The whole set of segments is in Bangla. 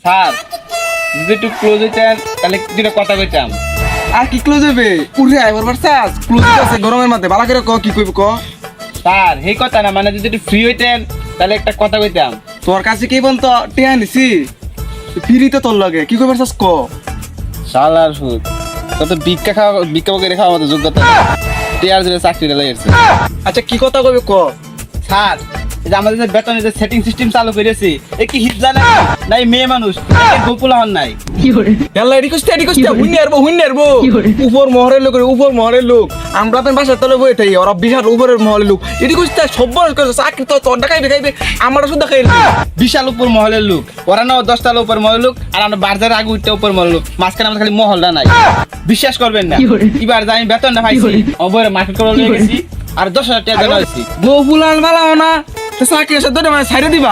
স্যার যদি একটু ক্লোজ হইতেন তাহলে দুটো কথা কইতাম। আর কি ক্লোজ হবে? উড়ে আইবার পারছাস? ক্লোজ আছে গরমের মধ্যে বালা করে ক কি কইব ক? স্যার এই কথা না, মানে যদি একটু ফ্রি হইতেন তাহলে একটা কথা কইতাম। তোর কাছে কি বলতো টিয়া নিছি ফিরিতে তোর লাগে কি কইবার চাস ক? শালার সুদ কত ভিক্ষা করে খাওয়া মতো যোগ্যতা টিয়ার জন্য চাকরিটা লেগেছে। আচ্ছা কি কথা কইবে ক? স্যার এই যে আমাদের যে বেতনের যে সেটিং সিস্টেম চালু করেছি এ কি হিজা নাই মেয়ে মানুষ গোপুলা হন নাই। এল্লা এডি কইতে হুইন নেরবো উপর মহরের লোক আমরা তো বাসার তলে বই থাকি ওরা বিশাল উপরের মহলের লোক এডি কইতে সব করে চাকরি তো তোর দেখাইবে আমরা শুধু দেখাই বিশাল উপর মহলের লোক, ওরা না 10 তলা উপর মহলের লোক আর আমরা বাজারে আগে উঠতে উপর মহলের লোক, মাঝখানে আমাদের খালি মহলটা নাই। বিশ্বাস করবেন না, এবার যে আমি বেতনটা পাইছি অবরে মার্কেট করে নিয়ে গেছি আর 10,000 টাকা দেওয়া হয়েছি। গোপুলাল মালাও না চাকরি এসে ধরে মানে ছাইড়ে দিবা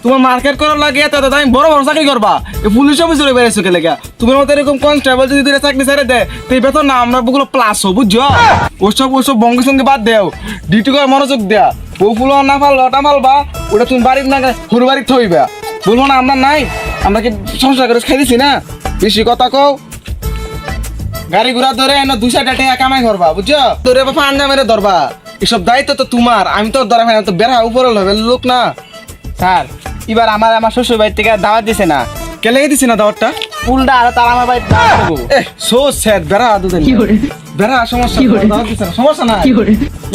তোমার মার্কেট করার লাগে এত আমি বড় বড় চাকরি করবা পুলিশ অফিসে বেড়েছো কে লেগে তোমার মতো এরকম কনস্টেবল যদি দুইটা চাকরি ছেড়ে দেয় তো এই বেতন না আমরা বুগুলো প্লাস হো বুঝছো ওসব বঙ্গের সঙ্গে বাদ দেও ডিউটি করে মনোযোগ দেয়া বউফুলো না ফালবা ওটা তুমি বাড়ির না হরু বাড়ি থইবা বলবো না আমরা নাই আমরা কি সংসার করে খাই দিছি না বেশি কথা কও গাড়ি ঘোড়া ধরে এনে 200 টাকা কামাই করবা বুঝছো ধরে বা ফান্ডা মেরে ধরবা এসব দায়িত্ব তো তোমার আমি তো ধরা ফাইনা তো বেড়া উপরে হবে লোক না স্যার এবার আমার শ্বশুর বাড়ি থেকে দাওয়াত দিছে না। কে লেগে দিছি না দাওয়াতটা উল্টা আর তার আমার বাড়ি দাওয়াত দেবো। সো স্যাড বেড়া দুদিন বেড়া সমস্যা দাওয়াত দিছে না সমস্যা না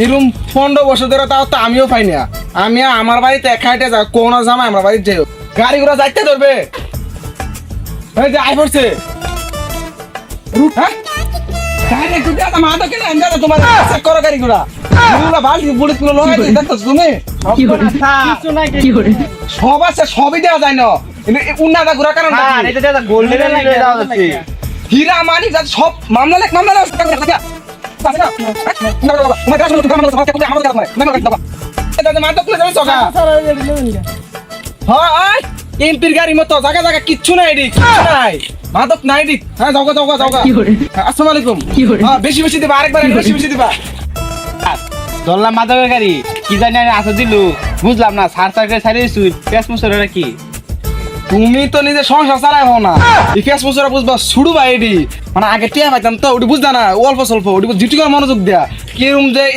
এরকম 15 বছর ধরে তাও তো আমিও পাই না আমি আমার বাড়িতে এক হাইটে যা কোন জামাই আমার বাড়িতে যাই গাড়ি ঘোড়া যাইতে ধরবে এই যে আই পড়ছে হ্যাঁ গাড়ি একটু দেয়া মা তো কেন আমি জানো তোমার চেক করো গাড়ি ঘোড়া এগুলা বালতি বুলেট গুলো লগাই দিই দেখছো তুমি কিছু নাই সব আছে সবই দেওয়া যায় না উন্নাটা ঘোরা কারণ স্যার এটা দাদা গোল্ডেন লয়ে দাও যাচ্ছে। হীরা মানি যা সব মামলা লেখ এমপির গাড়ি মতো জায়গা জায়গা কিচ্ছু নাই এদিক কিচ্ছু নাই মাদক নাই এদিক হ্যাঁ যাও আসসালামু আলাইকুম হ্যাঁ বেশি দিবা আরেকবার বেশি দিবা ধরলাম মাদকের গাড়ি কি জানি আমি আসা দিলু বুঝলাম না সার সার্কেল ছাড়িয়ে দিছু পেঁচ মুসুরা কি তুমি তো নিজে সংসার চালাইও না এই ফেস মুসুরা বুঝবা ছুড়ু বা এডি মানে আগে টিয়া পাইতাম তো ওটি বুঝলা না অল্প স্বল্প ওটি জিটি করে মনোযোগ দেয়া কি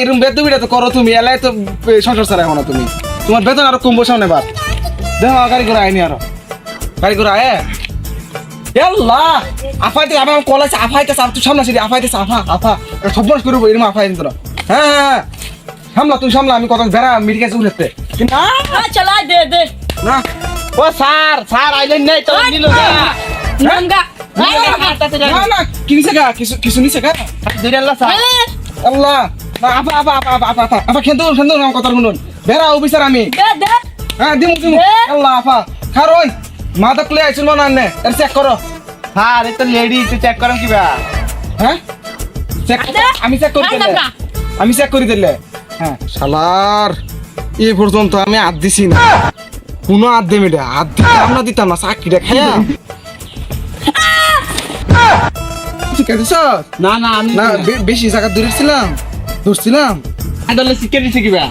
এরম বেতবিটা তো করো তুমি এলাই তো সংসার চালাইও না তুমি তোমার বেতন আরো কম বসাও নেবার দেখো গাড়ি করে আইনি আরো গাড়ি করে আয় আল্লাহ আফাইতে আমার কলেজ আফাইতে তুই সামলা সিটি আফাইতে আফা সব বস করবো এরকম আফাইতে তোরা হ্যাঁ সামলা তুই সামলা আমি কত বেড়া মিডিকে উঠতে না চালাই দে না ও স্যার আইলেন নাই তো নিল নামগা না কিছু নিছে গা দুইরাল্লা স্যার আল্লাহ না আফা খেন্দু আমার কথা শুনুন বেড়া অফিসার আমি দে হ্যাঁ দিমু আল্লাহ আফা খার ওই মাদক লই আইছুন মনে আনে এর চেক করো স্যার এটা লেডি চেক করেন কিবা হ্যাঁ চেক আমি চেক করে দিলে হ্যাঁ শালার এই পর্যন্ত আমি হাত দিছি না কোনো হাত দেবে এটা হাত দিতাম না চাকরিটা খাইয়া ঠিক আছে স্যার না আমি না বেশি জায়গা ধরছিলাম আদলে সিকিউরিটি কিবা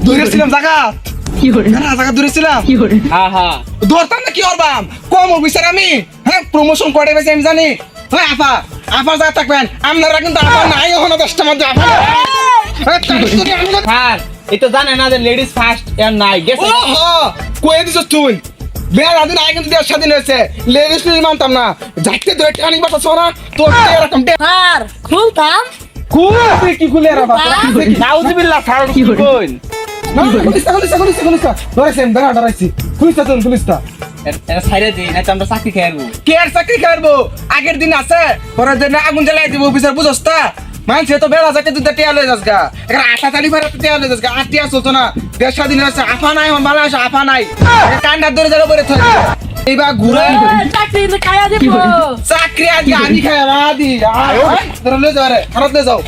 ধরেছিলাম জায়গা ধরেছিলাম হ্যাঁ ধরতাম না কি করবাম কম অফিসার আমি হ্যাঁ প্রমোশন করে বেশি আমি জানি হ্যাঁ আফা যা থাকবেন আপনারা কিন্তু আফা নাই ওখানে 10টার মধ্যে আফা স্যার এটা জানে না যে লেডিস ফার্স্ট এর নাই গেছে কয়ে দিছ তুই বের আদিন আগে কিন্তু দেশ স্বাধীন হয়েছে লেডিস মানতাম না যাইতে ধরে টানি বাতা সোনা তোর এরকম স্যার খুলতাম তুই কি খুলে রাখা নাউজুবিল্লাহ স্যার কি কইন এটা সাইরে দিই না তো আমরা চাকরি খাইবো কে আর চাকরি খাইবো আগের দিন আছে পরের দিন আগুন জ্বালাই দিব অফিসার বুঝছতা মানছে তো বেলা যাতে দুটা টিয়া লয়ে যাস গা এখন আটা চালি ফারে টিয়া লয়ে যাস গা আর টিয়া চলতো না দেশ স্বাধীন হয়েছে আফা নাই হন ভালো আছে আফা নাই কান্ডা ধরে যাবে পরে থাকে এইবার ঘুরে চাকরি খাইয়া দেব চাকরি আজকে আমি খাই আদি ধরে লয়ে যাও রে খারাপ লয়ে যাও